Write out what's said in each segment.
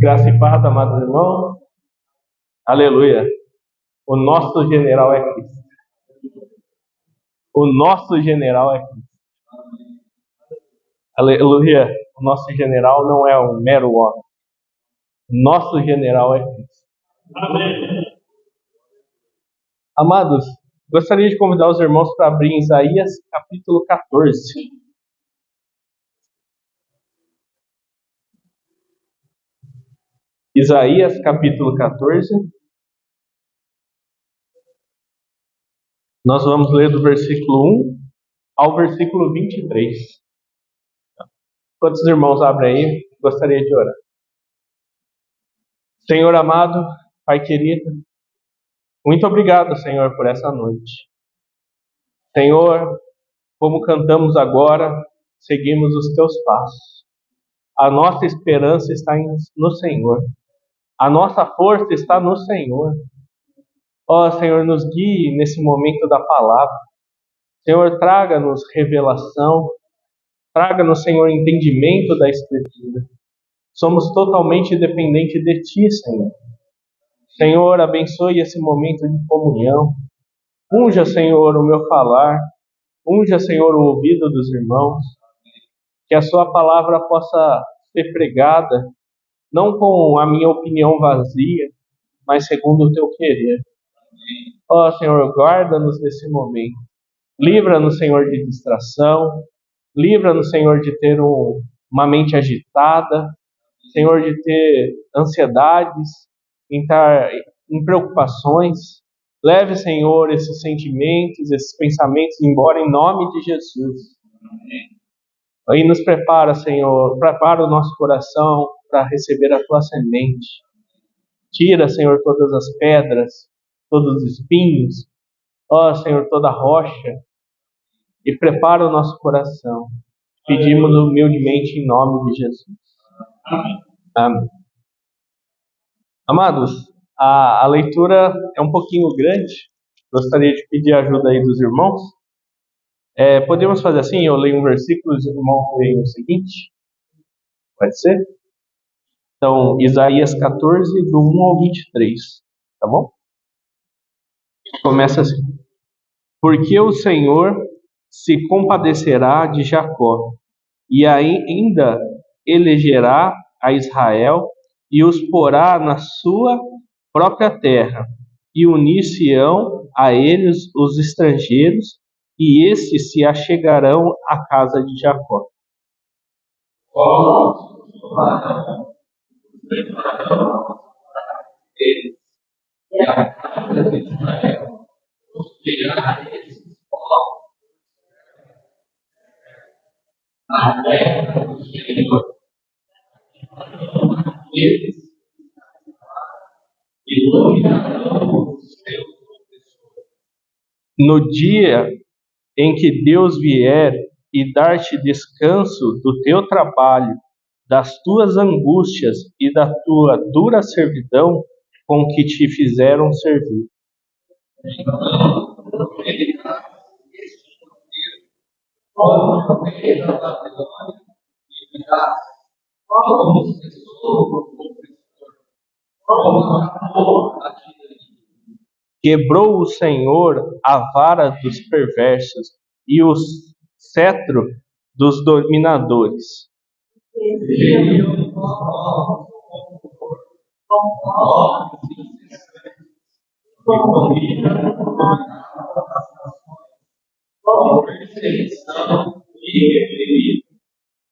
Graça e paz, amados irmãos. Aleluia. O nosso general é Cristo. O nosso general é Cristo. Aleluia. O nosso general não é um mero homem. O nosso general é Cristo. Amém. Amados, gostaria de convidar os irmãos para abrir Isaías capítulo 14. Isaías capítulo 14. Nós vamos ler do versículo 1 ao versículo 23. Quantos irmãos abrem aí? Gostaria de orar. Senhor amado, Pai querido, muito obrigado, Senhor, por essa noite. Senhor, como cantamos agora, seguimos os teus passos. A nossa esperança está no Senhor. A nossa força está no Senhor. Ó Senhor, nos guie nesse momento da palavra. Senhor, traga-nos revelação. Traga-nos, Senhor, entendimento da Escritura. Somos totalmente dependentes de Ti, Senhor. Senhor, abençoe esse momento de comunhão. Unja, Senhor, o meu falar. Unja, Senhor, o ouvido dos irmãos. Que a Sua palavra possa ser pregada, não com a minha opinião vazia, mas segundo o Teu querer. Ó, Senhor, guarda-nos nesse momento. Livra-nos, Senhor, de distração. Livra-nos, Senhor, de ter uma mente agitada. Senhor, de ter ansiedades, estar em preocupações. Leve, Senhor, esses sentimentos, esses pensamentos embora em nome de Jesus. Aí nos prepara, Senhor, prepara o nosso coração para receber a Tua semente. Tira, Senhor, todas as pedras, todos os espinhos, ó Senhor, toda rocha, e prepara o nosso coração. Pedimos humildemente em nome de Jesus. Amém. Amados, a leitura é um pouquinho grande. Gostaria de pedir a ajuda aí dos irmãos. Podemos fazer assim, eu leio um versículo e os irmãos leem o seguinte? Pode ser? Então, Isaías 14, do 1 ao 23. Tá bom? Começa assim. Porque o Senhor se compadecerá de Jacó, e ainda elegerá a Israel, e os porá na sua própria terra, e unir-se-ão a eles os estrangeiros, e estes se achegarão à casa de Jacó. E a casa de Israel possuirá esses povos a terra do Senhor. Eles iluminarão os seus professores. No dia em que Deus vier e dar-te descanso do teu trabalho, das tuas angústias e da tua dura servidão com que te fizeram servir. Quebrou o Senhor a vara dos perversos e o cetro dos dominadores.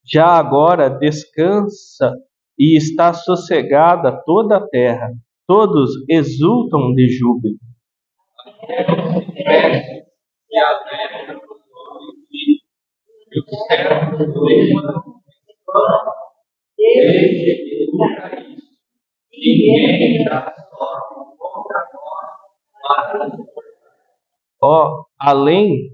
Já agora descansa e está sossegada toda a terra, todos exultam de júbilo. Ó, além,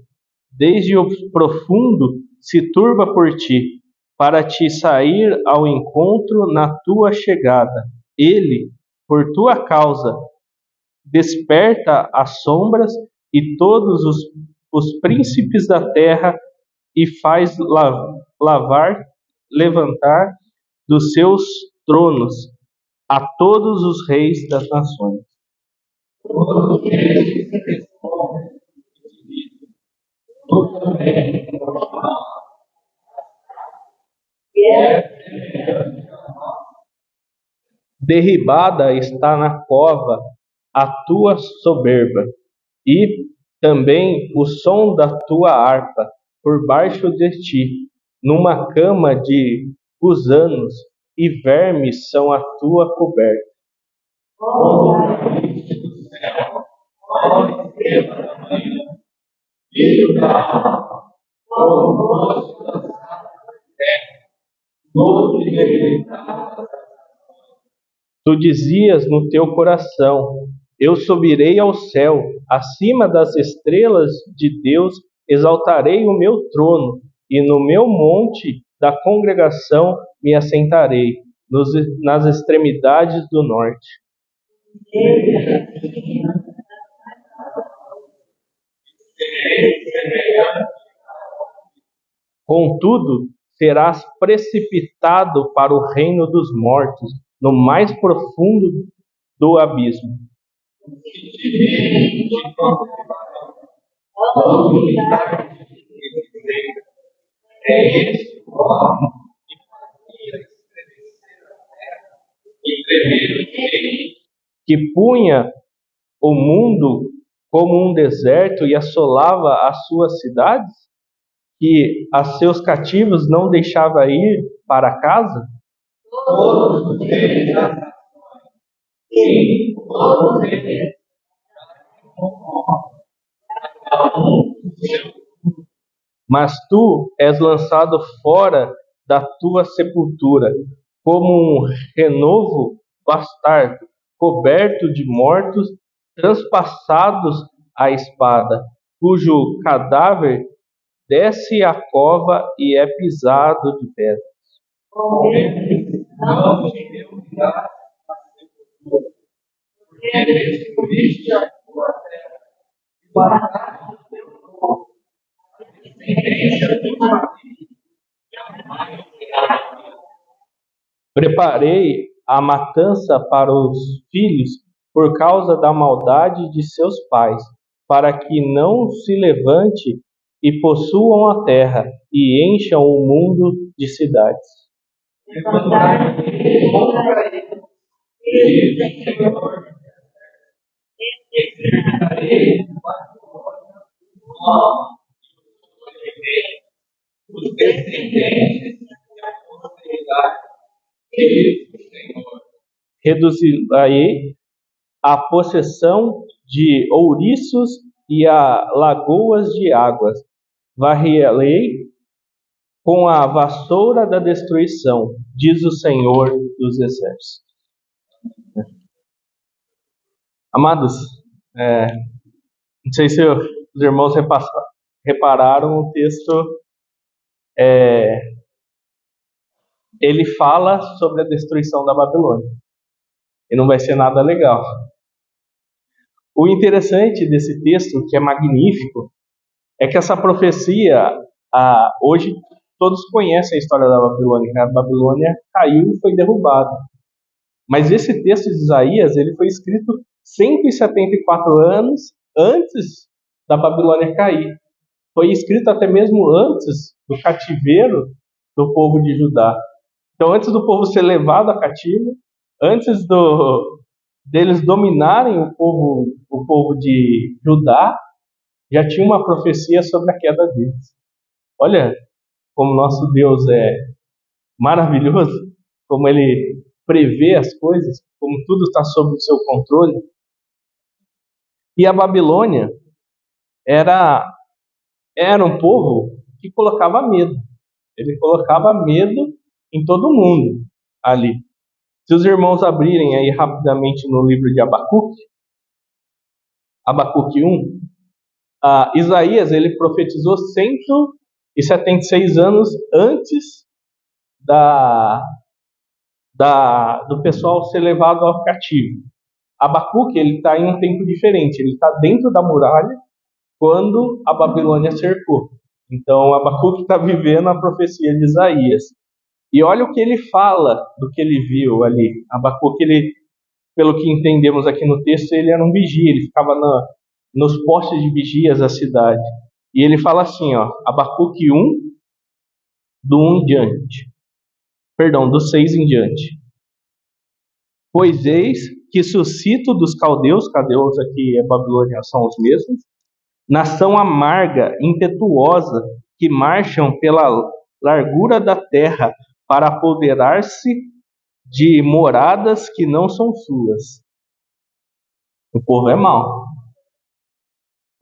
desde o profundo, se turba por ti, para te sair ao encontro na tua chegada. Ele, por tua causa, desperta as sombras e todos os príncipes da terra e faz levantar dos seus tronos a todos os reis das nações. Derribada está na cova a tua soberba, e também o som da tua harpa por baixo de ti, numa cama de gusanos e vermes são a tua coberta. Tu dizias no teu coração: eu subirei ao céu, acima das estrelas de Deus exaltarei o meu trono, e no meu monte da congregação me assentarei, nas extremidades do norte. Contudo, serás precipitado para o reino dos mortos, no mais profundo do abismo. Que punha o mundo como um deserto e assolava as suas cidades? Que a seus cativos não deixava ir para casa? Mas tu és lançado fora da tua sepultura, como um renovo bastardo, coberto de mortos, transpassados à espada, cujo cadáver desce à cova e é pisado de pedras. Preparei a matança para os filhos por causa da maldade de seus pais, para que não se levante e possuam a terra e encham o mundo de cidades. Reduzirei a possessão de ouriços e a lagoas de águas. Varrei com a vassoura da destruição, diz o Senhor dos Exércitos. Amados, não sei se os irmãos repararam o texto. Ele fala sobre a destruição da Babilônia. E não vai ser nada legal. O interessante desse texto, que é magnífico, é que essa profecia, hoje todos conhecem a história da Babilônia. A Babilônia caiu e foi derrubada. Mas esse texto de Isaías, ele foi escrito 174 anos antes da Babilônia cair. Foi escrito até mesmo antes do cativeiro do povo de Judá. Então, antes do povo ser levado a cativo, antes deles dominarem o povo de Judá, já tinha uma profecia sobre a queda deles. Olha como nosso Deus é maravilhoso, como ele prevê as coisas, como tudo está sob o seu controle. E a Babilônia era um povo que colocava medo. Ele colocava medo em todo mundo ali. Se os irmãos abrirem aí rapidamente no livro de Abacuque 1, Isaías ele profetizou 176 anos antes do pessoal ser levado ao cativo. Abacuque ele está em um tempo diferente, ele está dentro da muralha quando a Babilônia cercou. Então Abacuque está vivendo a profecia de Isaías. E olha o que ele fala do que ele viu ali. Abacuque, ele, pelo que entendemos aqui no texto, ele era um vigia, ele ficava nos postos de vigias da cidade. E ele fala assim, ó, Abacuque 1, do 1 em diante. Perdão, do 6 em diante. Pois eis que suscito dos caldeus aqui é Babilônia, são os mesmos, nação amarga, impetuosa, que marcham pela largura da terra para apoderar-se de moradas que não são suas. O povo é mau.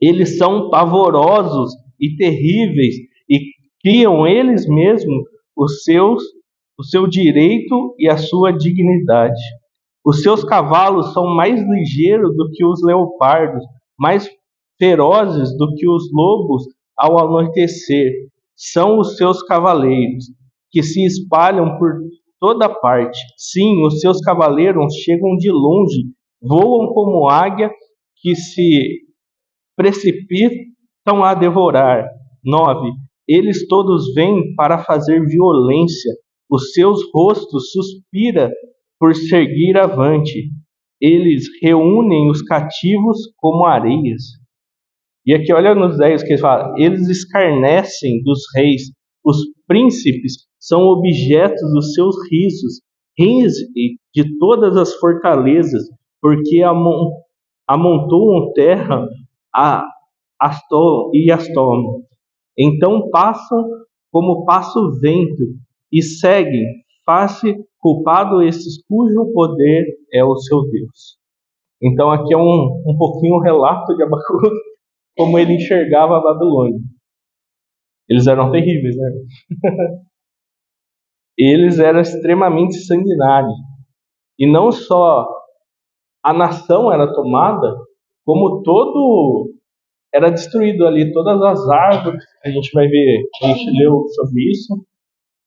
Eles são pavorosos e terríveis e criam eles mesmos o seu direito e a sua dignidade. Os seus cavalos são mais ligeiros do que os leopardos, mais ferozes do que os lobos ao anoitecer. São os seus cavaleiros, que se espalham por toda parte. Sim, os seus cavaleiros chegam de longe, voam como águia que se precipitam a devorar. 9. Eles todos vêm para fazer violência. Os seus rostos suspiram por seguir avante. Eles reúnem os cativos como areias. E aqui olha nos 10 que ele fala, eles escarnecem dos reis, os príncipes são objetos dos seus risos, riem-se de todas as fortalezas, porque amontoam terra e as tomam. Então passam como passa o vento e seguem, faz-se culpado esses cujo poder é o seu Deus. Então aqui é um pouquinho o relato de Abacuque, como ele enxergava a Babilônia. Eles eram terríveis, né? Eles eram extremamente sanguinários. E não só a nação era tomada, como todo era destruído ali, todas as árvores, a gente vai ver, a gente leu sobre isso,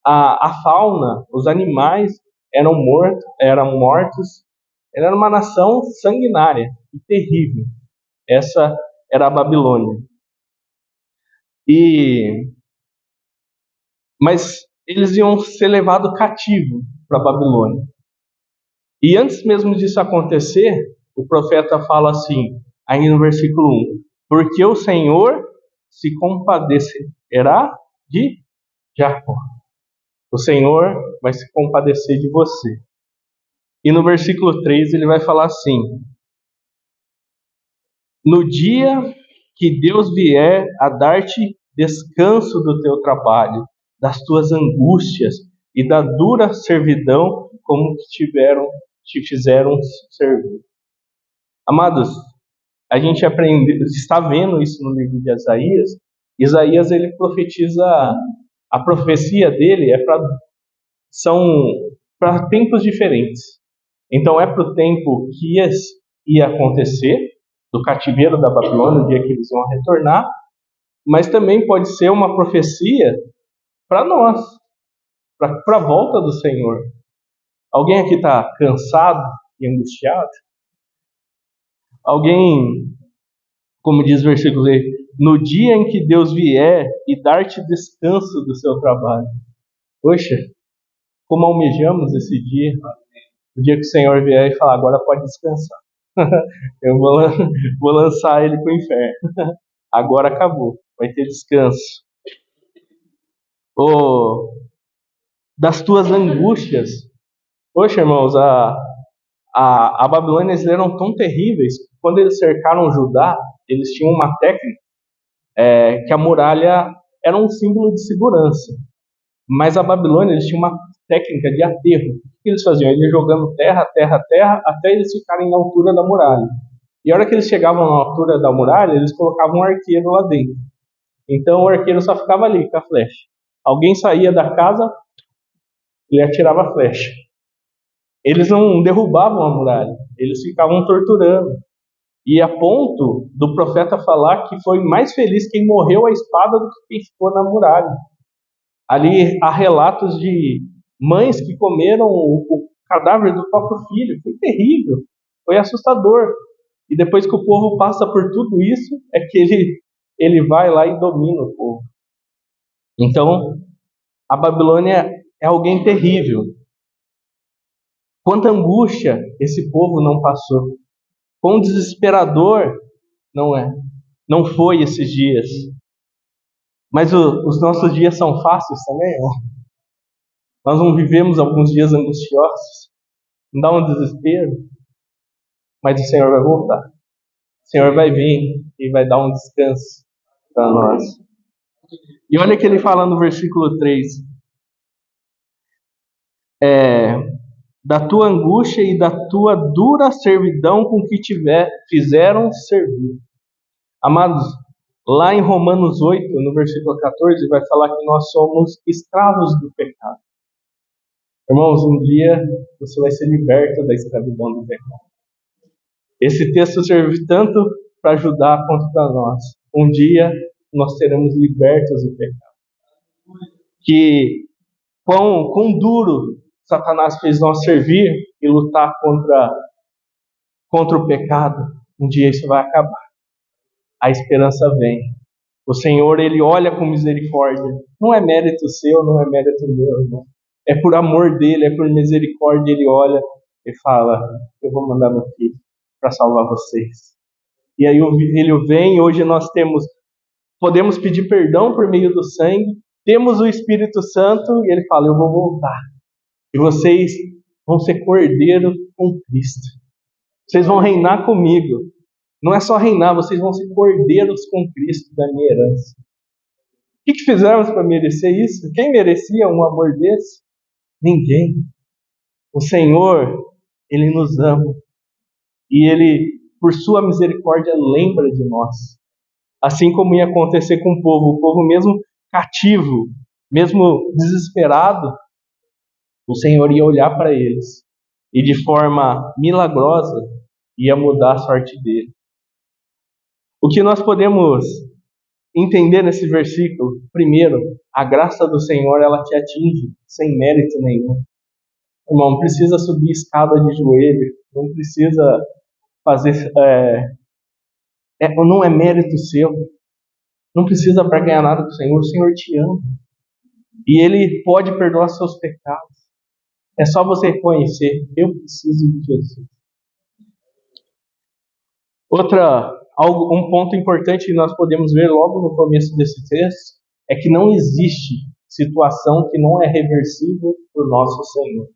a fauna, os animais eram mortos, era uma nação sanguinária e terrível. Essa era a Babilônia. Mas eles iam ser levados cativo para a Babilônia. E antes mesmo disso acontecer, o profeta fala assim, aí no versículo 1, porque o Senhor se compadecerá de Jacó. O Senhor vai se compadecer de você. E no versículo 3 ele vai falar assim, no dia que Deus vier a dar-te descanso do teu trabalho, das tuas angústias e da dura servidão como te fizeram servir. Amados, a gente está vendo isso no livro de Isaías. Isaías, ele profetiza, a profecia dele são para tempos diferentes. Então é para o tempo que ia acontecer, do cativeiro da Babilônia, o dia que eles iam retornar, mas também pode ser uma profecia para nós, para a volta do Senhor. Alguém aqui está cansado e angustiado? Alguém, como diz o versículo 8, no dia em que Deus vier e dar-te descanso do seu trabalho. Poxa, como almejamos esse dia, o dia que o Senhor vier e falar, agora pode descansar. Eu vou lançar ele para o inferno. Agora acabou, vai ter descanso. Das tuas angústias. Poxa, irmãos, a Babilônia, eles eram tão terríveis, que quando eles cercaram Judá, eles tinham uma técnica, que a muralha era um símbolo de segurança. Mas a Babilônia, eles tinham uma técnica de aterro. O que eles faziam? Eles iam jogando terra, até eles ficarem na altura da muralha. E a hora que eles chegavam na altura da muralha, eles colocavam um arqueiro lá dentro. Então o arqueiro só ficava ali com a flecha. Alguém saía da casa, ele atirava a flecha. Eles não derrubavam a muralha, eles ficavam torturando. E a ponto do profeta falar que foi mais feliz quem morreu à espada do que quem ficou na muralha. Ali há relatos de mães que comeram o cadáver do próprio filho. Foi terrível, foi assustador. E depois que o povo passa por tudo isso, é que ele vai lá e domina o povo. Então, a Babilônia é alguém terrível. Quanta angústia esse povo não passou. Quão desesperador não foi esses dias. Mas os nossos dias são fáceis também, ó. Nós não vivemos alguns dias angustiosos. Não dá um desespero. Mas o Senhor vai voltar. O Senhor vai vir e vai dar um descanso para nós. E olha que ele fala no versículo 3. Da tua angústia e da tua dura servidão com que fizeram servir. Amados, lá em Romanos 8, no versículo 14, vai falar que nós somos escravos do pecado. Irmãos, um dia você vai ser liberto da escravidão do pecado. Esse texto serve tanto para ajudar quanto para nós. Um dia nós seremos libertos do pecado. Que quão duro Satanás fez nós servir e lutar contra o pecado. Um dia isso vai acabar. A esperança vem. O Senhor, Ele olha com misericórdia. Não é mérito seu, não é mérito meu, irmão. É por amor dEle, é por misericórdia. Ele olha e fala, eu vou mandar meu filho para salvar vocês. E aí Ele vem, hoje nós podemos pedir perdão por meio do sangue, temos o Espírito Santo e Ele fala, eu vou voltar. E vocês vão ser cordeiro com Cristo. Vocês vão reinar comigo. Não é só reinar, vocês vão ser cordeiros com Cristo da minha herança. O que fizemos para merecer isso? Quem merecia um amor desse? Ninguém. O Senhor, Ele nos ama. E Ele, por sua misericórdia, lembra de nós. Assim como ia acontecer com o povo mesmo cativo, mesmo desesperado, o Senhor ia olhar para eles e de forma milagrosa ia mudar a sorte dele. O que nós podemos entender nesse versículo? Primeiro, a graça do Senhor, ela te atinge sem mérito nenhum. Irmão, não precisa subir escada de joelho, não precisa fazer... não é mérito seu. Não precisa para ganhar nada do Senhor. O Senhor te ama. E Ele pode perdoar seus pecados. É só você reconhecer, eu preciso de Jesus. Um ponto importante que nós podemos ver logo no começo desse texto é que não existe situação que não é reversível para o nosso Senhor.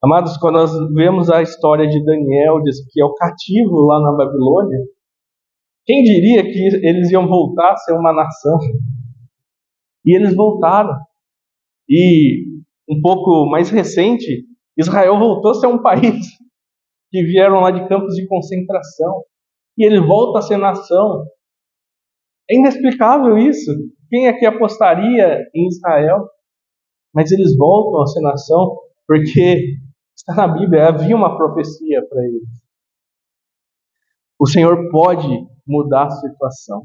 Amados, quando nós vemos a história de Daniel, de Ezequiel cativo lá na Babilônia, quem diria que eles iam voltar a ser uma nação? E eles voltaram. E um pouco mais recente, Israel voltou a ser um país que vieram lá de campos de concentração. E ele volta a ser nação. É inexplicável isso. Quem aqui apostaria em Israel? Mas eles voltam a ser nação porque está na Bíblia, havia uma profecia para eles. O Senhor pode mudar a situação.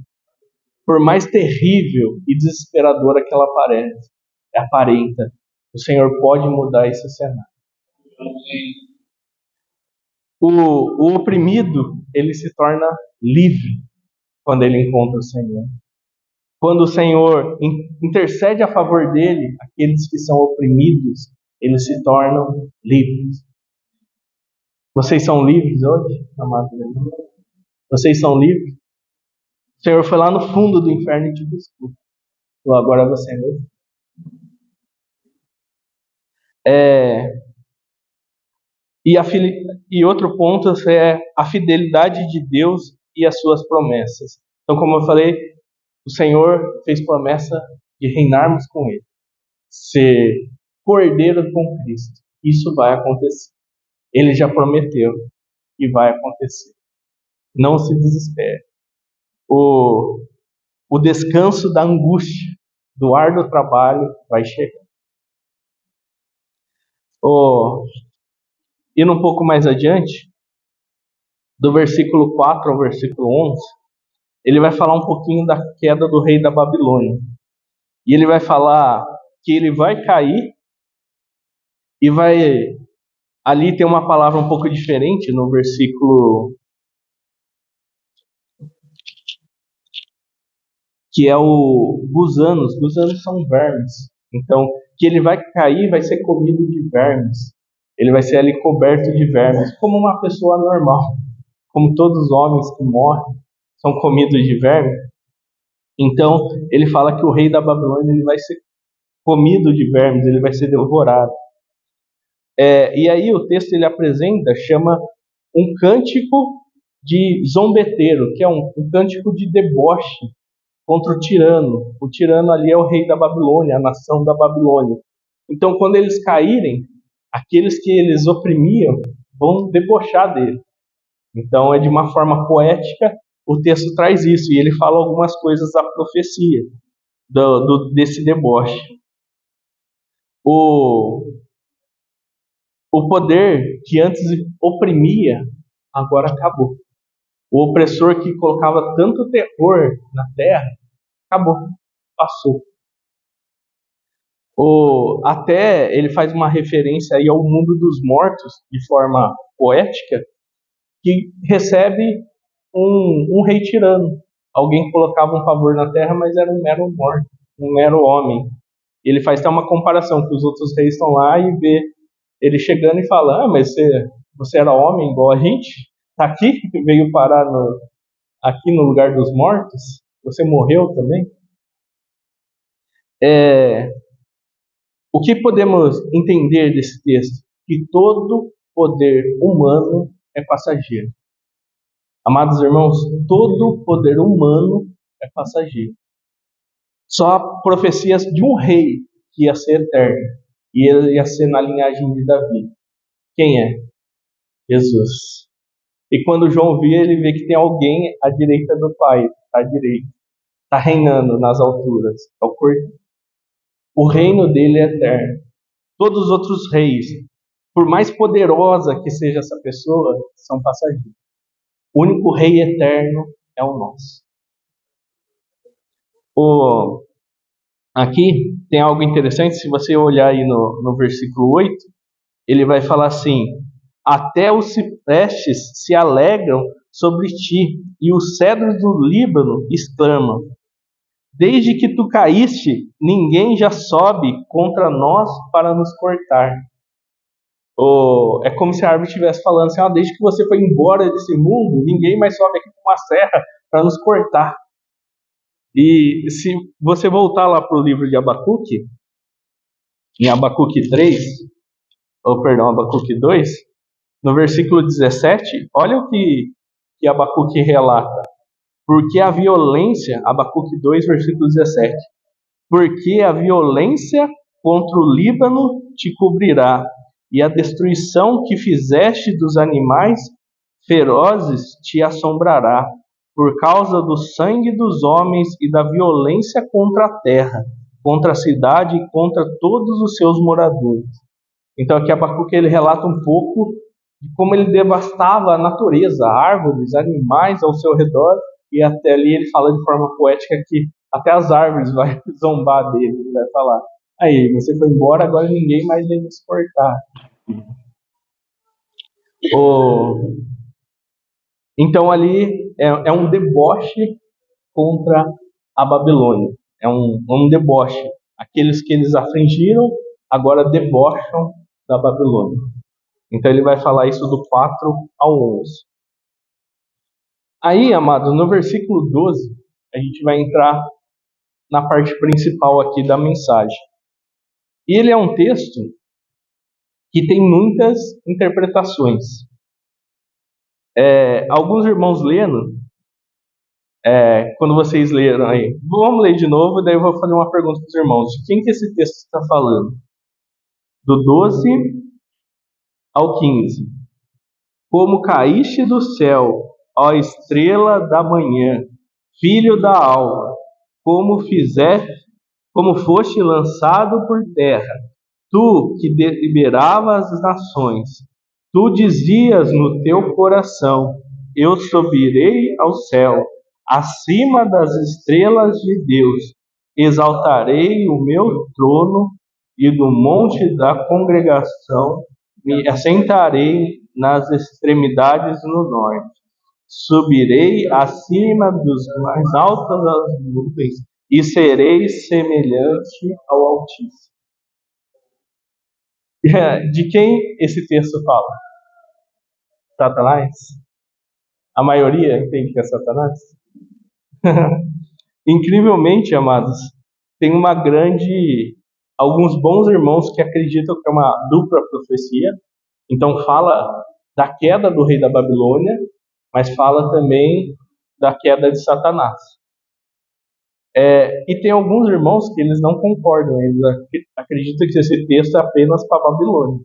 Por mais terrível e desesperadora que ela aparenta, o Senhor pode mudar esse cenário. O oprimido, ele se torna livre quando ele encontra o Senhor. Quando o Senhor intercede a favor dele, aqueles que são oprimidos, eles se tornam livres. Vocês são livres hoje, amados irmãos? Vocês são livres? O Senhor foi lá no fundo do inferno e te buscou. Então, agora você é livre. E outro ponto é a fidelidade de Deus e as suas promessas. Então, como eu falei, o Senhor fez promessa de reinarmos com Ele, ser cordeiro com Cristo. Isso vai acontecer. Ele já prometeu e vai acontecer. Não se desespere. O descanso da angústia, do árduo trabalho vai chegar. Indo um pouco mais adiante, do versículo 4 ao versículo 11, ele vai falar um pouquinho da queda do rei da Babilônia. E ele vai falar que ele vai cair e vai... Ali tem uma palavra um pouco diferente no versículo... que é o gusanos. Gusanos são vermes. Então, que ele vai cair, vai ser comido de vermes. Ele vai ser ali coberto de vermes, como uma pessoa normal. Como todos os homens que morrem são comidos de vermes. Então, ele fala que o rei da Babilônia ele vai ser comido de vermes, ele vai ser devorado. E aí o texto ele apresenta, chama um cântico de zombeteiro, que é um cântico de deboche contra o tirano. O tirano ali é o rei da Babilônia, a nação da Babilônia. Então, quando eles caírem, aqueles que eles oprimiam vão debochar dele. Então, é de uma forma poética, o texto traz isso, e ele fala algumas coisas da profecia, desse deboche. O poder que antes oprimia, agora acabou. O opressor que colocava tanto terror na terra, acabou, passou. Até ele faz uma referência aí ao mundo dos mortos, de forma poética, que recebe um rei tirano. Alguém que colocava um favor na terra, mas era um mero morto, um mero homem. Ele faz até uma comparação, que os outros reis estão lá e vê ele chegando e fala, mas você era homem igual a gente? Tá aqui? Veio parar aqui no lugar dos mortos? Você morreu também? O que podemos entender desse texto? Que todo poder humano é passageiro. Amados irmãos, todo poder humano é passageiro. Só profecias de um rei que ia ser eterno. E ele ia ser na linhagem de Davi. Quem é? Jesus. E quando João vê, ele vê que tem alguém à direita do Pai, à direita. Está reinando nas alturas. É o Cordeiro. O reino dele é eterno. Todos os outros reis, por mais poderosa que seja essa pessoa, são passageiros. O único rei eterno é o nosso. Aqui tem algo interessante, se você olhar aí no versículo 8, ele vai falar assim, até os ciprestes se alegram sobre ti, e os cedros do Líbano exclamam, desde que tu caíste, ninguém já sobe contra nós para nos cortar. É como se a árvore estivesse falando assim, desde que você foi embora desse mundo, ninguém mais sobe aqui com uma serra para nos cortar. E se você voltar lá para o livro de Abacuque, em Abacuque 3, Abacuque 2, no versículo 17, olha o que Abacuque relata. Porque a violência, Abacuque 2, versículo 17, porque a violência contra o Líbano te cobrirá, e a destruição que fizeste dos animais ferozes te assombrará, por causa do sangue dos homens e da violência contra a terra, contra a cidade e contra todos os seus moradores. Então aqui Abacuque ele relata um pouco de como ele devastava a natureza, árvores, animais ao seu redor, e até ali ele fala de forma poética que até as árvores vai zombar dele, ele vai falar, aí, você foi embora, agora ninguém mais vem nos cortar. Então ali é um deboche contra a Babilônia, é um deboche. Aqueles que eles afligiram, agora debocham da Babilônia. Então ele vai falar isso do 4 ao 11. Aí, amado, no versículo 12, a gente vai entrar na parte principal aqui da mensagem. E ele é um texto que tem muitas interpretações. Alguns irmãos lendo, quando vocês leram aí, vamos ler de novo, daí eu vou fazer uma pergunta para os irmãos. De quem que esse texto está falando? Do 12 ao 15. Como caíste do céu, ó estrela da manhã, filho da alva, como foste lançado por terra, tu que deliberavas as nações, tu dizias no teu coração, eu subirei ao céu, acima das estrelas de Deus, exaltarei o meu trono e do monte da congregação me assentarei nas extremidades no norte. Subirei acima dos mais altos das nuvens e serei semelhante ao Altíssimo. De quem esse texto fala? Satanás? A maioria entende que é Satanás? Incrivelmente, amados, tem alguns bons irmãos que acreditam que é uma dupla profecia. Então fala da queda do rei da Babilônia, mas fala também da queda de Satanás. E tem alguns irmãos que eles não concordam, eles acreditam que esse texto é apenas para a Babilônia.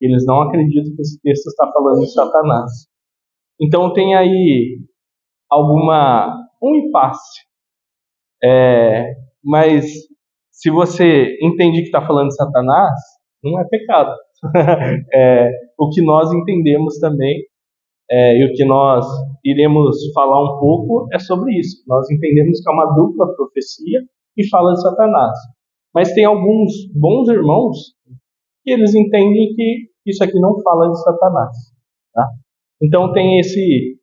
Eles não acreditam que esse texto está falando de Satanás. Então tem aí um impasse. Mas se você entende que está falando de Satanás, não é pecado. O que nós entendemos também, e o que nós iremos falar um pouco é sobre isso. Nós entendemos que é uma dupla profecia que fala de Satanás. Mas tem alguns bons irmãos que eles entendem que isso aqui não fala de Satanás. Tá? Então tem esse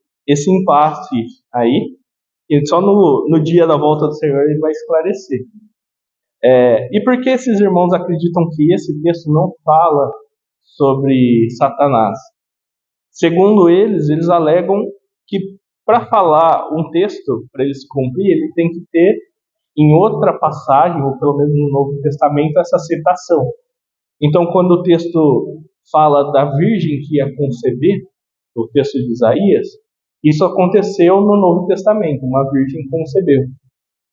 impasse aí, e só no dia da volta do Senhor ele vai esclarecer. E por que esses irmãos acreditam que esse texto não fala sobre Satanás? Segundo eles alegam que para falar um texto, para ele se cumprir, ele tem que ter em outra passagem, ou pelo menos no Novo Testamento, essa citação. Então, quando o texto fala da virgem que ia conceber, o texto de Isaías, isso aconteceu no Novo Testamento, uma virgem concebeu.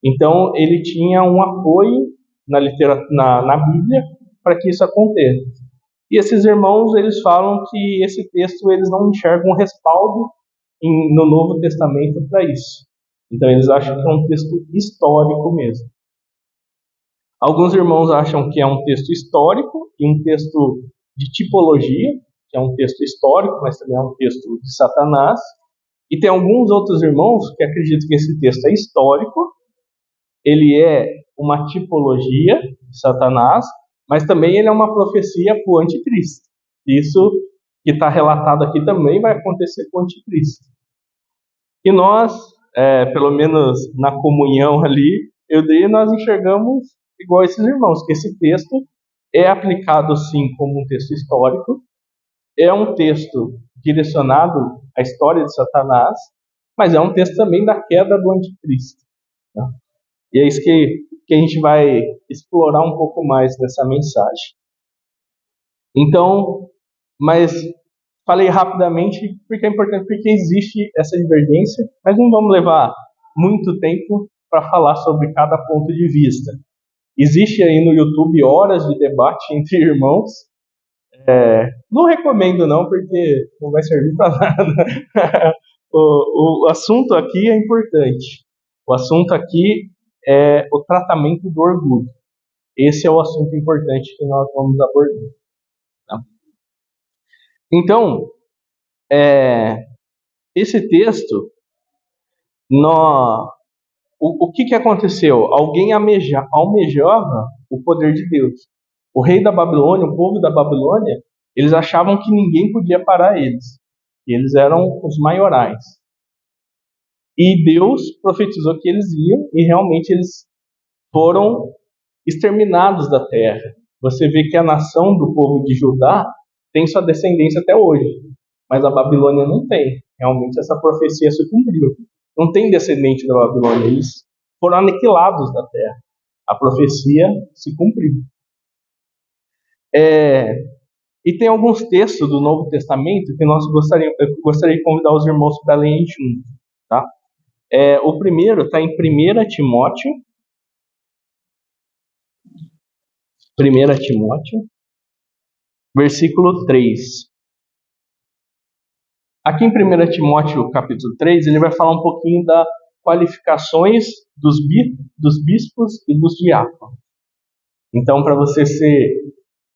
Então, ele tinha um apoio na Bíblia para que isso aconteça. E esses irmãos, eles falam que esse texto, eles não enxergam respaldo no Novo Testamento para isso. Então, eles acham que é um texto histórico mesmo. Alguns irmãos acham que é um texto histórico e um texto de tipologia, que é um texto histórico, mas também é um texto de Satanás. E tem alguns outros irmãos que acreditam que esse texto é histórico, ele é uma tipologia de Satanás, mas também ele é uma profecia para o anticristo. Isso que está relatado aqui também vai acontecer com o anticristo. E nós, pelo menos na comunhão ali, nós enxergamos igual esses irmãos, que esse texto é aplicado sim como um texto histórico, é um texto direcionado à história de Satanás, mas é um texto também da queda do anticristo. Tá? E é isso que a gente vai explorar um pouco mais nessa mensagem. Então, mas falei rapidamente porque é importante, porque existe essa divergência, mas não vamos levar muito tempo para falar sobre cada ponto de vista. Existe aí no YouTube horas de debate entre irmãos. Não recomendo não, porque não vai servir para nada. O assunto aqui é importante. O assunto aqui é o tratamento do orgulho. Esse é o assunto importante que nós vamos abordar. Tá? Então, esse texto, o que aconteceu? Alguém almejava o poder de Deus. O rei da Babilônia, o povo da Babilônia, eles achavam que ninguém podia parar eles. Eles eram os maiorais. E Deus profetizou que eles iam, e realmente eles foram exterminados da terra. Você vê que a nação do povo de Judá tem sua descendência até hoje, mas a Babilônia não tem. Realmente essa profecia se cumpriu. Não tem descendente da Babilônia, eles foram aniquilados da terra. A profecia se cumpriu. E tem alguns textos do Novo Testamento que eu gostaria de convidar os irmãos para lerem junto. Tá? O primeiro está em 1 Timóteo. 1 Timóteo, versículo 3. Aqui em 1 Timóteo, capítulo 3, ele vai falar um pouquinho das qualificações dos bispos e dos diáconos. Então, para você ser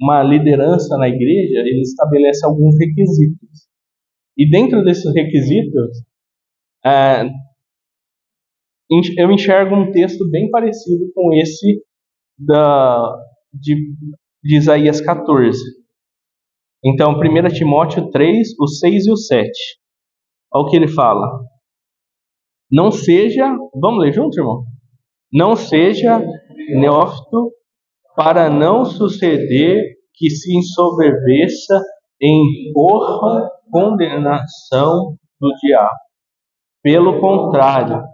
uma liderança na igreja, ele estabelece alguns requisitos. E dentro desses requisitos, eu enxergo um texto bem parecido com esse de Isaías 14. Então, 1 Timóteo 3, o 6 e o 7. Olha o que ele fala. Não seja... Vamos ler junto, irmão? Não seja neófito para não suceder que se ensoberbeça em porra condenação do diabo. Pelo contrário,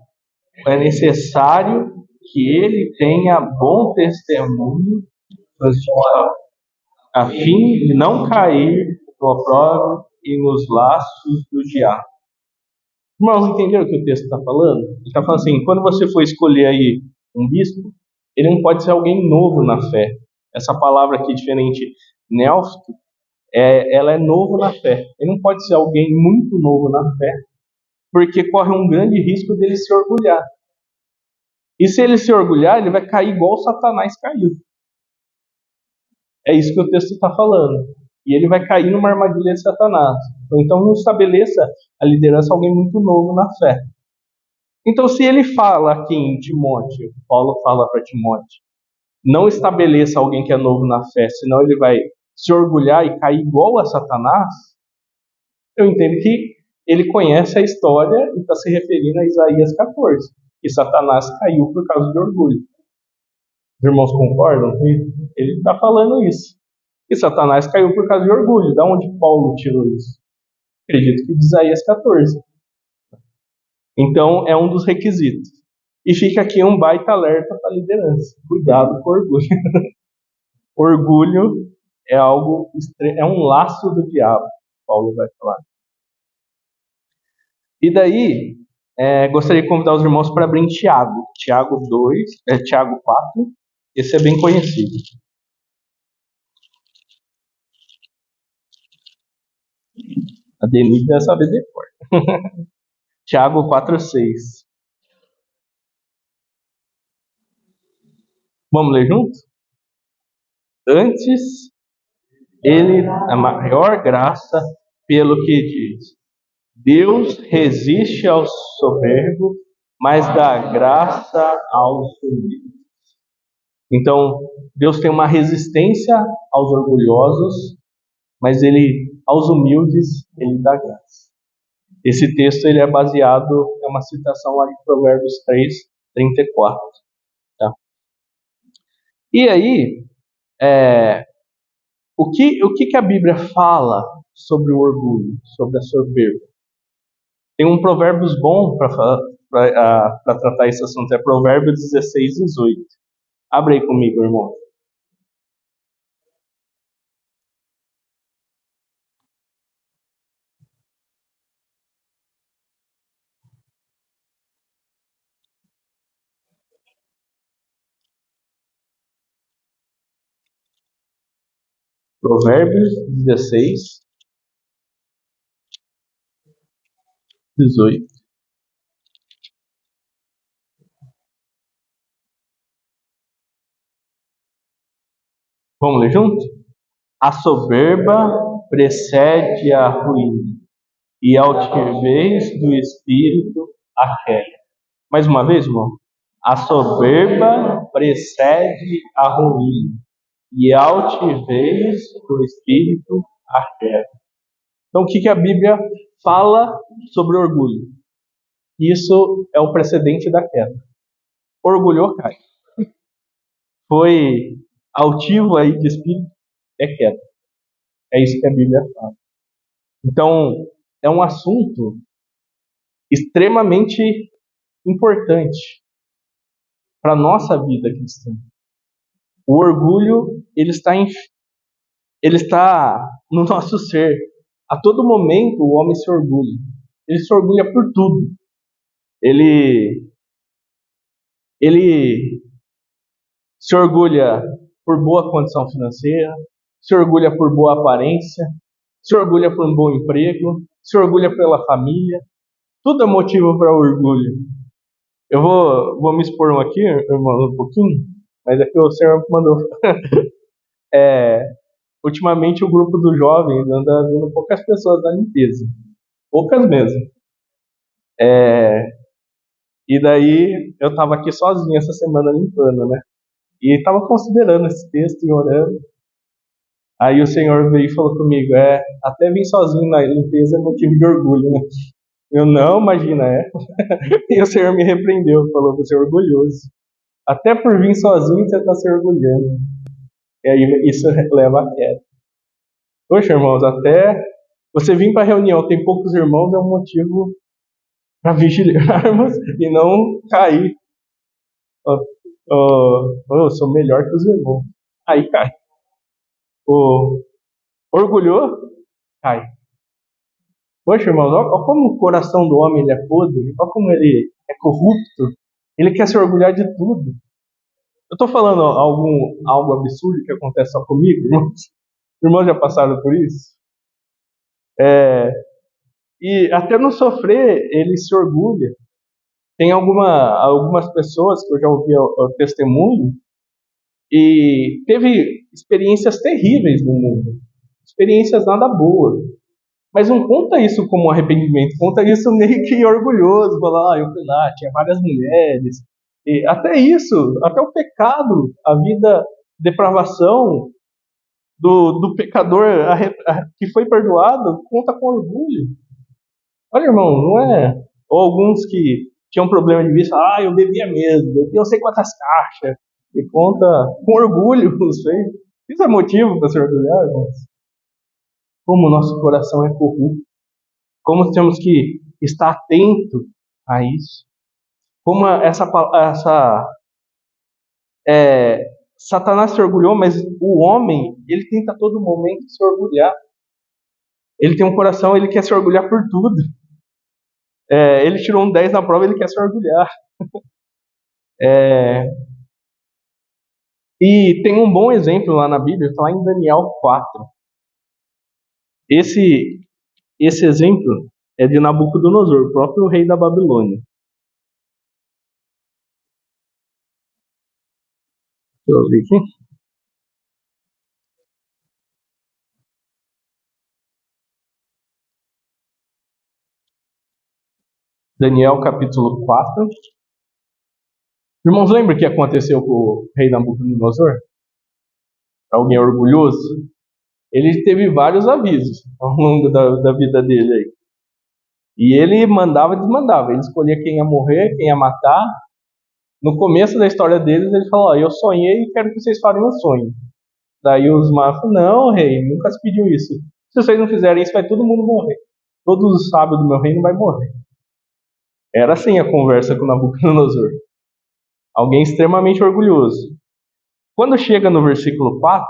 é necessário que ele tenha bom testemunho a fim de não cair no opróbrio e nos laços do diabo. Irmãos, entenderam o que o texto está falando? Ele está falando assim, quando você for escolher aí um bispo, ele não pode ser alguém novo na fé. Essa palavra aqui diferente, néofito, ela é novo na fé. Ele não pode ser alguém muito novo na fé, porque corre um grande risco dele se orgulhar. E se ele se orgulhar, ele vai cair igual Satanás caiu. É isso que o texto está falando. E ele vai cair numa armadilha de Satanás. Então não estabeleça a liderança alguém muito novo na fé. Então se ele fala aqui em Timóteo, Paulo fala para Timóteo, não estabeleça alguém que é novo na fé, senão ele vai se orgulhar e cair igual a Satanás, eu entendo que ele conhece a história e está se referindo a Isaías 14, que Satanás caiu por causa de orgulho. Os irmãos concordam com isso? Ele está falando isso. E Satanás caiu por causa de orgulho. Da onde Paulo tirou isso? Acredito que de Isaías 14. Então, é um dos requisitos. E fica aqui um baita alerta para a liderança. Cuidado com o orgulho. Orgulho é algo, é um laço do diabo, Paulo vai falar. E daí, gostaria de convidar os irmãos para abrir em Tiago. Tiago 4. Esse é bem conhecido. A Denise deve saber depois. Tiago 4:6. Vamos ler juntos? Antes, ele, a maior graça, pelo que diz: Deus resiste ao soberbo, mas dá graça aos humildes. Então, Deus tem uma resistência aos orgulhosos, mas aos humildes, ele dá graça. Esse texto ele é baseado, é uma citação lá de Provérbios 3:34. Tá? E aí, o que a Bíblia fala sobre o orgulho, sobre a soberba? Tem um Provérbios bom para tratar esse assunto, é Provérbios 16:18. Abre aí comigo, irmão. Provérbios 16:18. Vamos ler junto? A soberba precede a ruína, e a altivez do espírito a queda. Mais uma vez, irmão. A soberba precede a ruína, e a altivez do espírito a queda. Então, o que a Bíblia fala sobre orgulho? Isso é o precedente da queda. Orgulhou, cai. Foi altivo aí de espírito, é queda. É isso que a Bíblia fala. Então, é um assunto extremamente importante para a nossa vida cristã. O orgulho, ele está no nosso ser. A todo momento o homem se orgulha. Ele se orgulha por tudo. Ele se orgulha por boa condição financeira, se orgulha por boa aparência, se orgulha por um bom emprego, se orgulha pela família. Tudo é motivo para orgulho. Eu vou me expor aqui, irmão, um pouquinho, mas é que o Senhor mandou. Ultimamente o grupo dos jovens anda vindo poucas pessoas da limpeza. Poucas mesmo. E daí eu estava aqui sozinho essa semana limpando, né? E estava considerando esse texto e orando. Aí o Senhor veio e falou comigo, até vir sozinho na limpeza é motivo de orgulho, né? Eu não, imagina, E o Senhor me repreendeu, falou, você é orgulhoso. Até por vir sozinho você está se orgulhando. E aí isso leva à queda. Poxa, irmãos, até você vir para a reunião, tem poucos irmãos, é um motivo para vigiarmos e não cair. Eu sou melhor que os irmãos. Aí cai. O orgulhoso, cai. Poxa, irmãos, olha como o coração do homem ele é podre, olha como ele é corrupto. Ele quer se orgulhar de tudo. Eu estou falando algo absurdo que acontece só comigo, irmãos? Irmãos já passaram por isso? E até no sofrer, ele se orgulha. Tem algumas pessoas que eu já ouvi o testemunho e teve experiências terríveis no mundo. Experiências nada boas. Mas não conta isso como arrependimento, conta isso meio que orgulhoso. Falar, eu fui lá, tinha várias mulheres. E até isso, até o pecado, a vida, depravação do pecador que foi perdoado, conta com orgulho. Olha, irmão, não é? Ou alguns que tinham problema de vista, eu bebia mesmo, bebi não sei quantas caixas, e conta com orgulho, não sei. Isso é motivo para se orgulhar, irmãos? Como o nosso coração é corrupto, como temos que estar atento a isso, como Satanás se orgulhou, mas o homem, ele tenta a todo momento se orgulhar. Ele tem um coração, ele quer se orgulhar por tudo. Ele tirou um 10 na prova, ele quer se orgulhar. E tem um bom exemplo lá na Bíblia, está lá em Daniel 4. Esse exemplo é de Nabucodonosor, o próprio rei da Babilônia. Deixa eu ver aqui. Daniel capítulo 4. Irmãos, lembra o que aconteceu com o rei Nabucodonosor? Alguém orgulhoso? Ele teve vários avisos ao longo da vida dele aí. E ele mandava e desmandava. Ele escolhia quem ia morrer, quem ia matar. No começo da história deles, ele falou, eu sonhei e quero que vocês falem um sonho. Daí os magos falaram, não, rei, nunca se pediu isso. Se vocês não fizerem isso, vai todo mundo morrer. Todos os sábios do meu reino vai morrer. Era assim a conversa com Nabucodonosor. Alguém extremamente orgulhoso. Quando chega no versículo 4,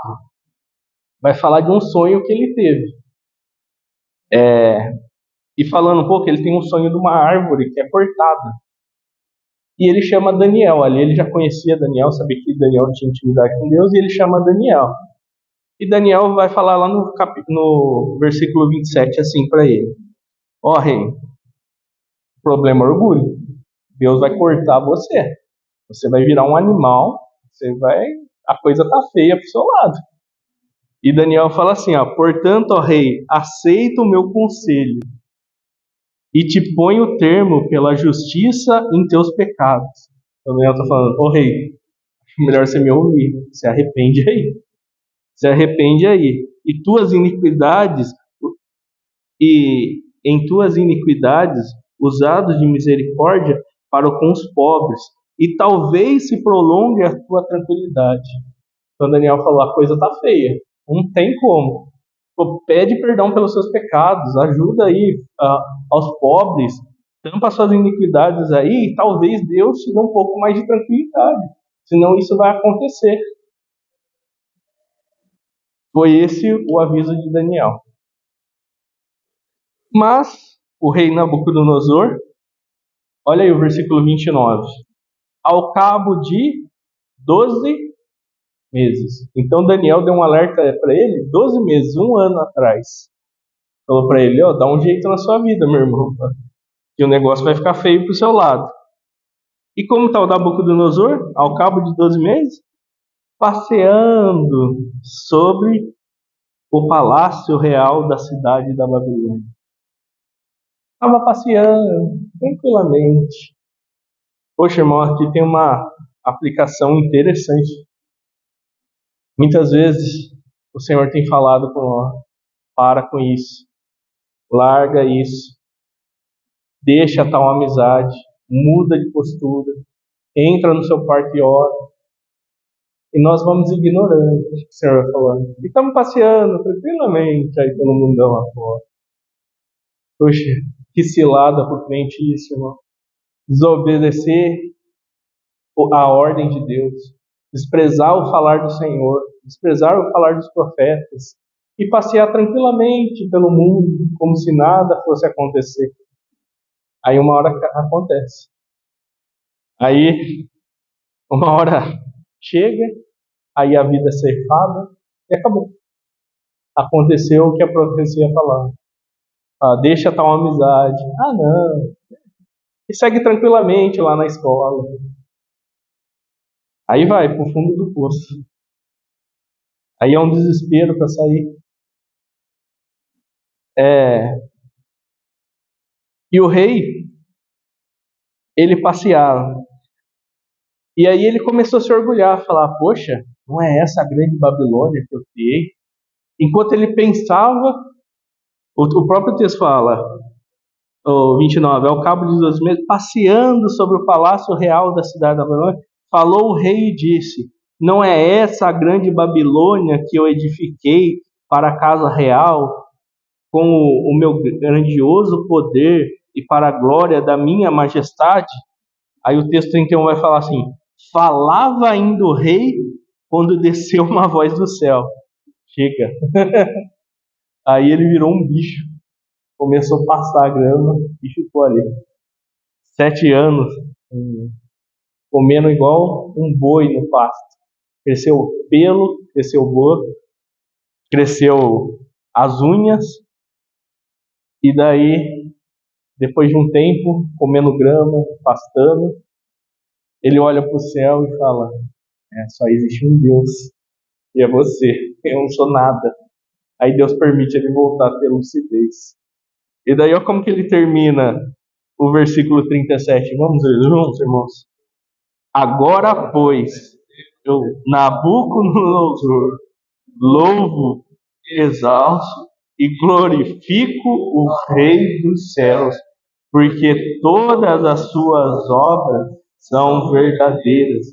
vai falar de um sonho que ele teve. E falando um pouco, ele tem um sonho de uma árvore que é cortada. E ele chama Daniel. Ali ele já conhecia Daniel, sabia que Daniel tinha intimidade com Deus, e ele chama Daniel. E Daniel vai falar lá no versículo 27 assim para ele. Rei, o problema é orgulho. Deus vai cortar você. Você vai virar um animal, a coisa tá feia pro seu lado. E Daniel fala assim, portanto, rei, aceita o meu conselho e te ponho termo pela justiça em teus pecados. Então Daniel está falando, rei, acho melhor você me ouvir, se arrepende aí. Se arrepende aí. E em tuas iniquidades, usados de misericórdia para com os pobres, e talvez se prolongue a tua tranquilidade. Então Daniel falou, a coisa está feia, não tem como. Pede perdão pelos seus pecados, ajuda aí aos pobres, tampa suas iniquidades aí, e talvez Deus te dê um pouco mais de tranquilidade, senão isso vai acontecer. Foi esse o aviso de Daniel. Mas o rei Nabucodonosor, olha aí o versículo 29, ao cabo de 12 meses. Então Daniel deu um alerta para ele 12 meses, um ano atrás. Falou para ele, dá um jeito na sua vida, meu irmão, que o negócio vai ficar feio pro seu lado. E como está o Nabucodonosor? Ao cabo de 12 meses? Passeando sobre o palácio real da cidade da Babilônia. Estava passeando tranquilamente. Poxa, irmão, aqui tem uma aplicação interessante. Muitas vezes o Senhor tem falado com nós, para com isso, larga isso, deixa tal amizade, muda de postura, entra no seu quarto e ora. E nós vamos ignorando o que o Senhor vai falando. E estamos passeando tranquilamente aí pelo mundão lá fora. Poxa, que cilada pro crente isso, irmão. Desobedecer a ordem de Deus, desprezar o falar do Senhor, desprezar o falar dos profetas e passear tranquilamente pelo mundo como se nada fosse acontecer. Aí uma hora acontece. Aí uma hora chega, aí a vida é ceifada e acabou. Aconteceu o que a profecia falava. Deixa tal amizade. Não. E segue tranquilamente lá na escola. Aí vai pro fundo do poço. Aí é um desespero para sair. E o rei, ele passeava. E aí ele começou a se orgulhar, a falar, poxa, não é essa a grande Babilônia que eu criei? Enquanto ele pensava, o próprio texto fala, o 29, ao cabo de 2 meses, passeando sobre o palácio real da cidade da Babilônia, falou o rei e disse, não é essa a grande Babilônia que eu edifiquei para a casa real, com o meu grandioso poder e para a glória da minha majestade? Aí o texto 31 vai falar assim, falava ainda o rei quando desceu uma voz do céu. Chega. Aí ele virou um bicho. Começou a passar a grama e ficou ali. 7 anos, comendo igual um boi no pasto. Cresceu pelo, cresceu boi, cresceu as unhas. E daí, depois de um tempo, comendo grama, pastando, ele olha para o céu e fala, só existe um Deus. E é você. Eu não sou nada. Aí Deus permite ele voltar a ter lucidez. E daí, olha como que ele termina o versículo 37. Vamos ler juntos, irmãos? Agora, pois, eu, Nabucodonosor, louvo, exalto e glorifico o Rei dos céus, porque todas as suas obras são verdadeiras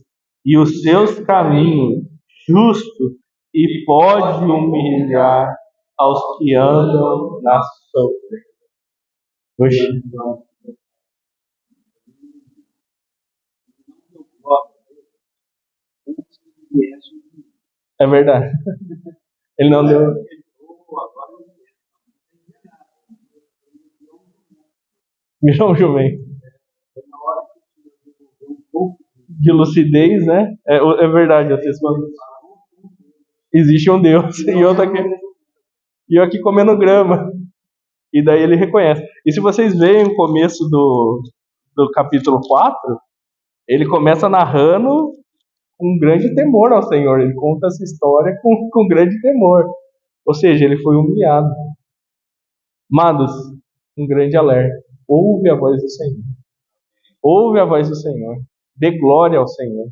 e os seus caminhos justos, e pode humilhar aos que andam na sombra. É verdade. Ele não deu. Virou um jumento. De lucidez, né? É verdade, vocês falam. Existe um Deus. E eu aqui comendo grama. E daí ele reconhece. E se vocês veem o começo do capítulo 4, ele começa narrando com grande temor ao Senhor. Ele conta essa história com grande temor. Ou seja, ele foi humilhado. Amados, um grande alerta. Ouve a voz do Senhor. Ouve a voz do Senhor. Dê glória ao Senhor.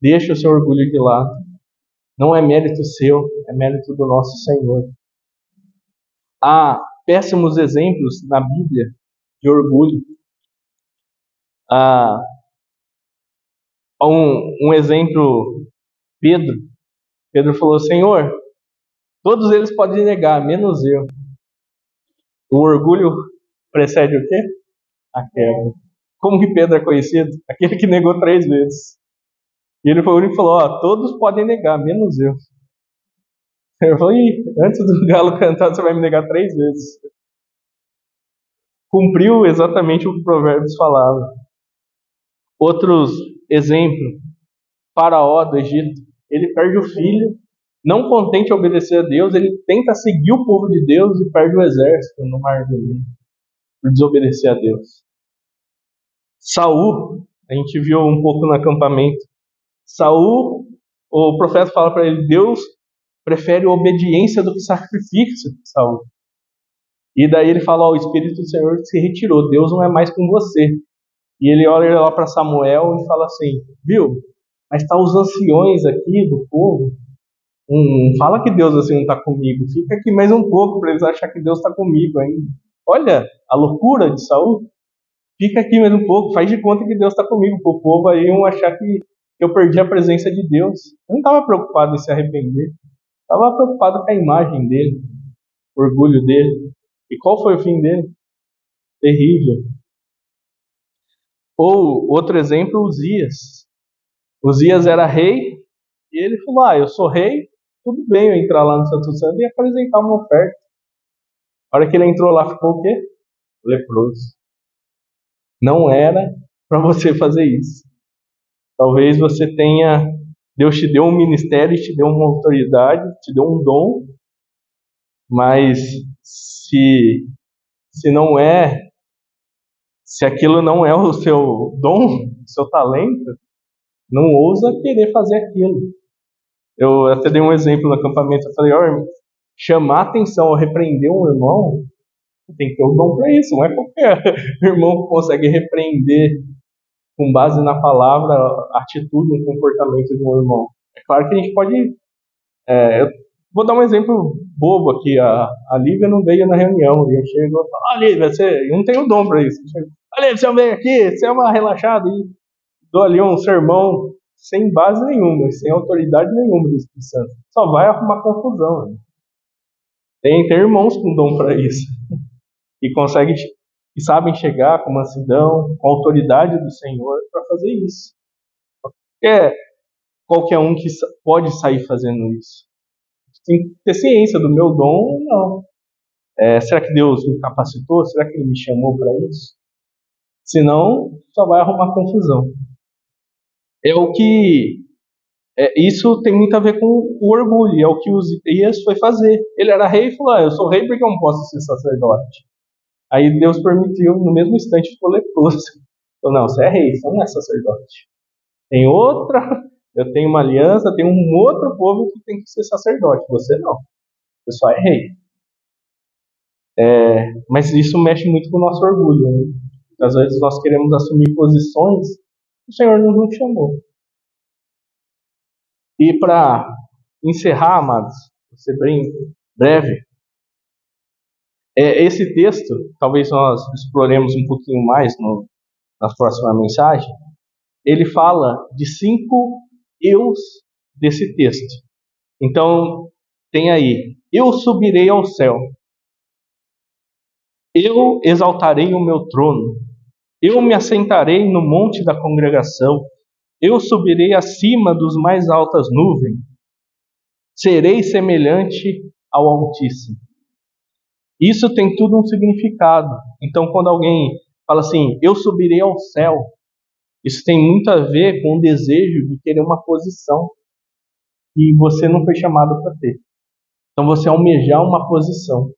Deixa o seu orgulho de lado. Não é mérito seu, é mérito do nosso Senhor. Há péssimos exemplos na Bíblia de orgulho. Um exemplo, Pedro. Pedro falou, Senhor, todos eles podem negar, menos eu. O orgulho precede o quê? A quebra. Como que Pedro é conhecido? Aquele que negou 3 vezes. E ele foi o único que falou, todos podem negar, menos eu. Eu falei, antes do galo cantar, você vai me negar 3 vezes. Cumpriu exatamente o que o Provérbios falava. Outros exemplos, Faraó do Egito, ele perde o filho, não contente em obedecer a Deus, ele tenta seguir o povo de Deus e perde o exército no Mar Vermelho, por desobedecer a Deus. Saul, a gente viu um pouco no acampamento, Saul, o profeta fala para ele, Deus prefere a obediência do que sacrifício, Saul. E daí ele fala, o Espírito do Senhor se retirou, Deus não é mais com você. E ele olha lá para Samuel e fala assim, viu, mas tá os anciões aqui do povo, fala que Deus assim não está comigo, fica aqui mais um pouco para eles acharem que Deus está comigo ainda. Olha a loucura de Saul, fica aqui mais um pouco, faz de conta que Deus está comigo, para o povo aí achar que que eu perdi a presença de Deus. Eu não estava preocupado em se arrepender. Estava preocupado com a imagem dele, o orgulho dele. E qual foi o fim dele? Terrível. Ou, outro exemplo, Uzias. Uzias era rei, e ele falou, eu sou rei, tudo bem eu entrar lá no Santo Santo e apresentar uma oferta. A hora que ele entrou lá, ficou o quê? Leproso. Não era para você fazer isso. Talvez você tenha, Deus te deu um ministério, te deu uma autoridade, te deu um dom, mas se não é, se aquilo não é o seu dom, o seu talento, não ousa querer fazer aquilo. Eu até dei um exemplo no acampamento, eu falei, chamar atenção ou repreender um irmão, tem que ter o dom para isso, não é qualquer irmão que consegue repreender com base na palavra, a atitude, o comportamento de um irmão. É claro que a gente pode... eu vou dar um exemplo bobo aqui. A Lívia não veio na reunião. E eu chego e falo, Lívia, você não tem o dom para isso. Lívia, você veio aqui, você é uma relaxada. E dou ali um sermão sem base nenhuma, sem autoridade nenhuma do Espírito Santo. Só vai arrumar confusão. Né? Tem irmãos com dom para isso. E conseguem... e sabem chegar com mansidão, com a autoridade do Senhor para fazer isso. É qualquer um que pode sair fazendo isso. Tem que ter ciência do meu dom ou não. Será que Deus me capacitou? Será que Ele me chamou para isso? Senão, só vai arrumar confusão. Isso tem muito a ver com o orgulho. É o que Uzias foi fazer. Ele era rei e falou, eu sou rei porque eu não posso ser sacerdote. Aí Deus permitiu, no mesmo instante ficou leproso. Falou, não, você é rei, você não é sacerdote. Tem outra, eu tenho uma aliança, tem um outro povo que tem que ser sacerdote. Você não. Você só é rei. Mas isso mexe muito com o nosso orgulho. Né? Às vezes nós queremos assumir posições que o Senhor não nos chamou. E para encerrar, amados, vou ser bem breve, esse texto, talvez nós exploremos um pouquinho mais na próxima mensagem, ele fala de 5 eus desse texto. Então, tem aí, eu subirei ao céu, eu exaltarei o meu trono, eu me assentarei no monte da congregação, eu subirei acima dos mais altas nuvens, serei semelhante ao Altíssimo. Isso tem tudo um significado. Então, quando alguém fala assim, eu subirei ao céu, isso tem muito a ver com o desejo de querer uma posição que você não foi chamado para ter. Então, você almejar uma posição.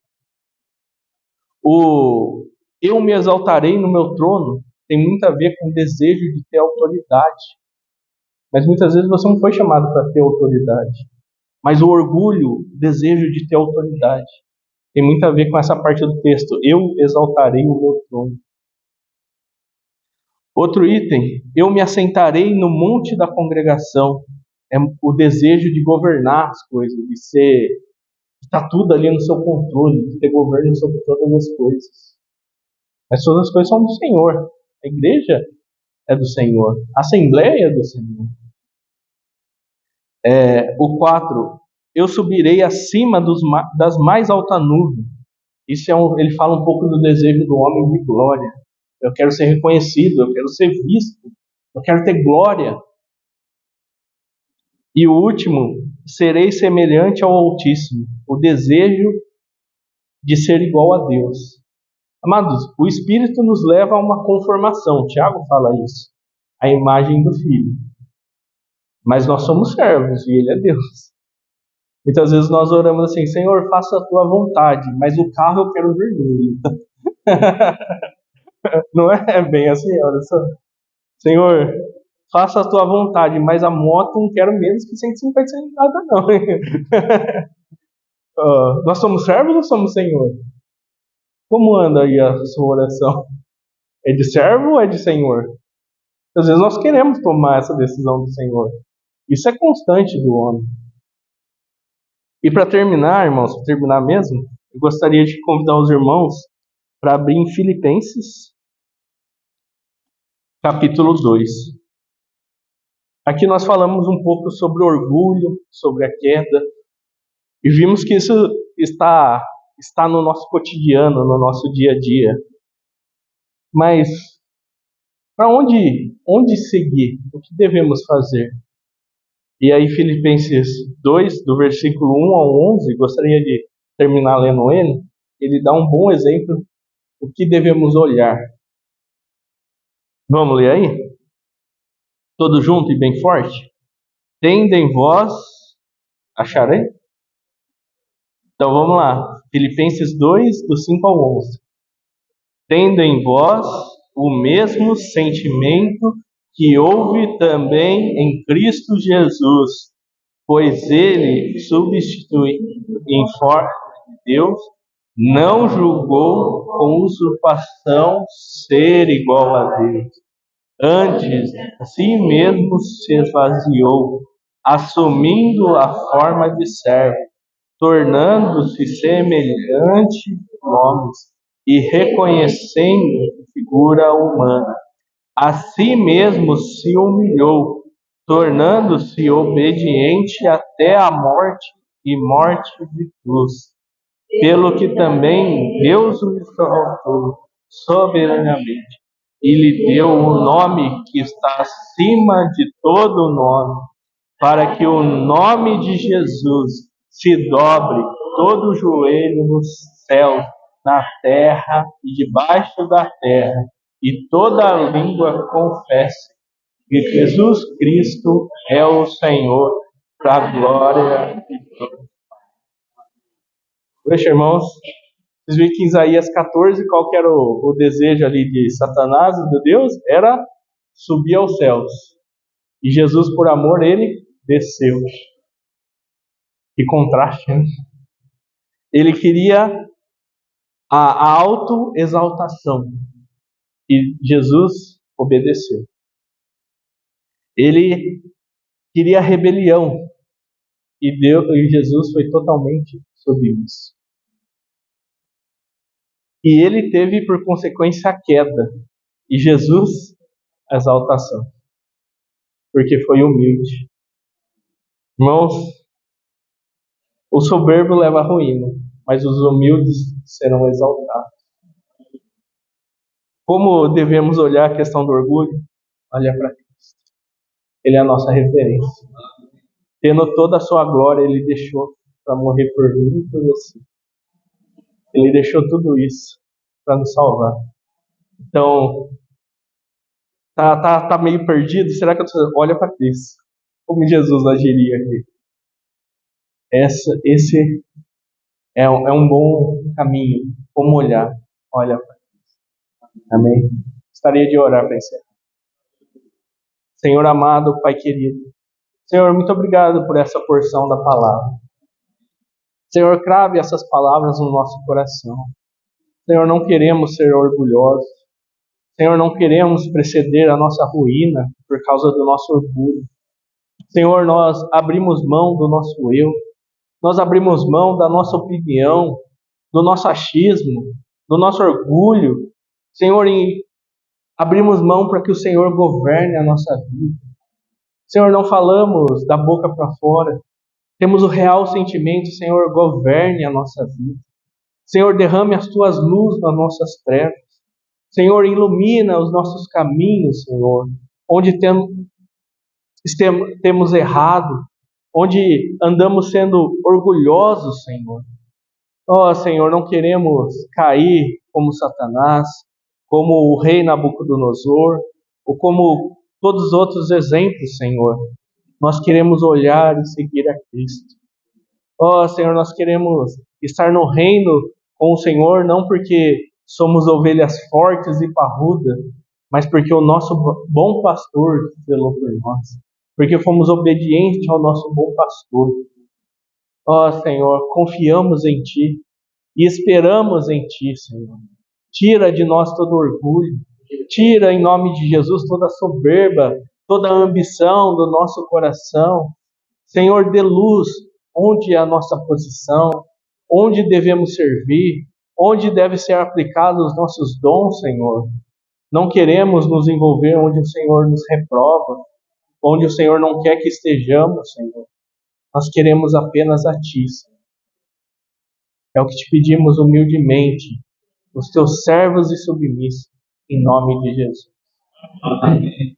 O eu me exaltarei no meu trono tem muito a ver com o desejo de ter autoridade. Mas muitas vezes você não foi chamado para ter autoridade. Mas o orgulho, o desejo de ter autoridade, tem muito a ver com essa parte do texto. Eu exaltarei o meu trono. Outro item, eu me assentarei no monte da congregação. É o desejo de governar as coisas, de estar tudo ali no seu controle, de ter governo sobre todas as coisas. Mas todas as coisas são do Senhor. A igreja é do Senhor. A assembleia é do Senhor. O 4, eu subirei acima das mais altas nuvens. Isso ele fala um pouco do desejo do homem de glória. Eu quero ser reconhecido, eu quero ser visto, eu quero ter glória. E o último, serei semelhante ao Altíssimo. O desejo de ser igual a Deus. Amados, o Espírito nos leva a uma conformação. Tiago fala isso. A imagem do Filho. Mas nós somos servos e Ele é Deus. Muitas vezes nós oramos assim, Senhor, faça a tua vontade, mas o carro eu quero vermelho. Não é bem assim, olha só. Senhor, faça a tua vontade, mas a moto não quero menos que 150 cilindradas, não. Nós somos servos ou somos Senhor? Como anda aí a sua oração? É de servo ou é de Senhor? Às vezes nós queremos tomar essa decisão do Senhor. Isso é constante do homem. E para terminar, irmãos, para terminar mesmo, eu gostaria de convidar os irmãos para abrir em Filipenses, capítulo 2. Aqui nós falamos um pouco sobre o orgulho, sobre a queda, e vimos que isso está no nosso cotidiano, no nosso dia a dia. Mas para onde seguir? O que devemos fazer? E aí Filipenses 2, do versículo 1 ao 11, gostaria de terminar lendo ele dá um bom exemplo do que devemos olhar. Vamos ler aí? Todo junto e bem forte? Tende em vós, acharei? Então vamos lá, Filipenses 2, do 5 ao 11. Tendo em vós o mesmo sentimento que houve também em Cristo Jesus, pois ele, substituindo em forma de Deus, não julgou com usurpação ser igual a Deus. Antes, a si mesmo se esvaziou, assumindo a forma de servo, tornando-se semelhante a homens e reconhecendo figura humana. A si mesmo se humilhou, tornando-se obediente até a morte e morte de cruz. Pelo que também Deus o exaltou soberanamente e lhe deu o nome que está acima de todo nome, para que o nome de Jesus se dobre todo o joelho no céu, na terra e debaixo da terra, e toda a língua confesse que Jesus Cristo é o Senhor, para a glória de Deus. Poxa, irmãos, vocês viram que em Isaías 14, qual que era o desejo ali de Satanás e de Deus? Era subir aos céus. E Jesus, por amor, ele desceu. Que contraste, né? Ele queria a autoexaltação. E Jesus obedeceu. Ele queria a rebelião. E Jesus foi totalmente submisso. E ele teve, por consequência, a queda. E Jesus, a exaltação. Porque foi humilde. Irmãos, o soberbo leva à ruína, mas os humildes serão exaltados. Como devemos olhar a questão do orgulho? Olha para Cristo. Ele é a nossa referência. Tendo toda a sua glória, ele deixou para morrer por mim e por você. Ele deixou tudo isso para nos salvar. Então, tá meio perdido? Será que olha para Cristo? Como Jesus agiria aqui? Esse é um bom caminho. Como olhar? Olha para Cristo. Amém? Gostaria de orar para encerrar. Senhor amado, Pai querido. Senhor, muito obrigado por essa porção da palavra. Senhor, crave essas palavras no nosso coração. Senhor, não queremos ser orgulhosos. Senhor, não queremos preceder a nossa ruína por causa do nosso orgulho. Senhor, nós abrimos mão do nosso eu. Nós abrimos mão da nossa opinião, do nosso achismo, do nosso orgulho. Senhor, e abrimos mão para que o Senhor governe a nossa vida. Senhor, não falamos da boca para fora. Temos o real sentimento, Senhor, governe a nossa vida. Senhor, derrame as tuas luzes nas nossas trevas. Senhor, ilumina os nossos caminhos, Senhor, onde temos errado, onde andamos sendo orgulhosos, Senhor. Ó, Senhor, não queremos cair como Satanás, como o rei Nabucodonosor, ou como todos os outros exemplos, Senhor. Nós queremos olhar e seguir a Cristo. Ó, Senhor, nós queremos estar no reino com o Senhor, não porque somos ovelhas fortes e parrudas, mas porque o nosso bom pastor zelou por nós. Porque fomos obedientes ao nosso bom pastor. Ó, Senhor, confiamos em Ti e esperamos em Ti, Senhor. Tira de nós todo orgulho. Tira, em nome de Jesus, toda soberba, toda ambição do nosso coração. Senhor, dê luz onde é a nossa posição, onde devemos servir, onde devem ser aplicados os nossos dons, Senhor. Não queremos nos envolver onde o Senhor nos reprova. onde o Senhor não quer que estejamos, Senhor. Nós queremos apenas a Ti, Senhor. É o que te pedimos humildemente, os teus servos e submissos, em nome de Jesus. Amém.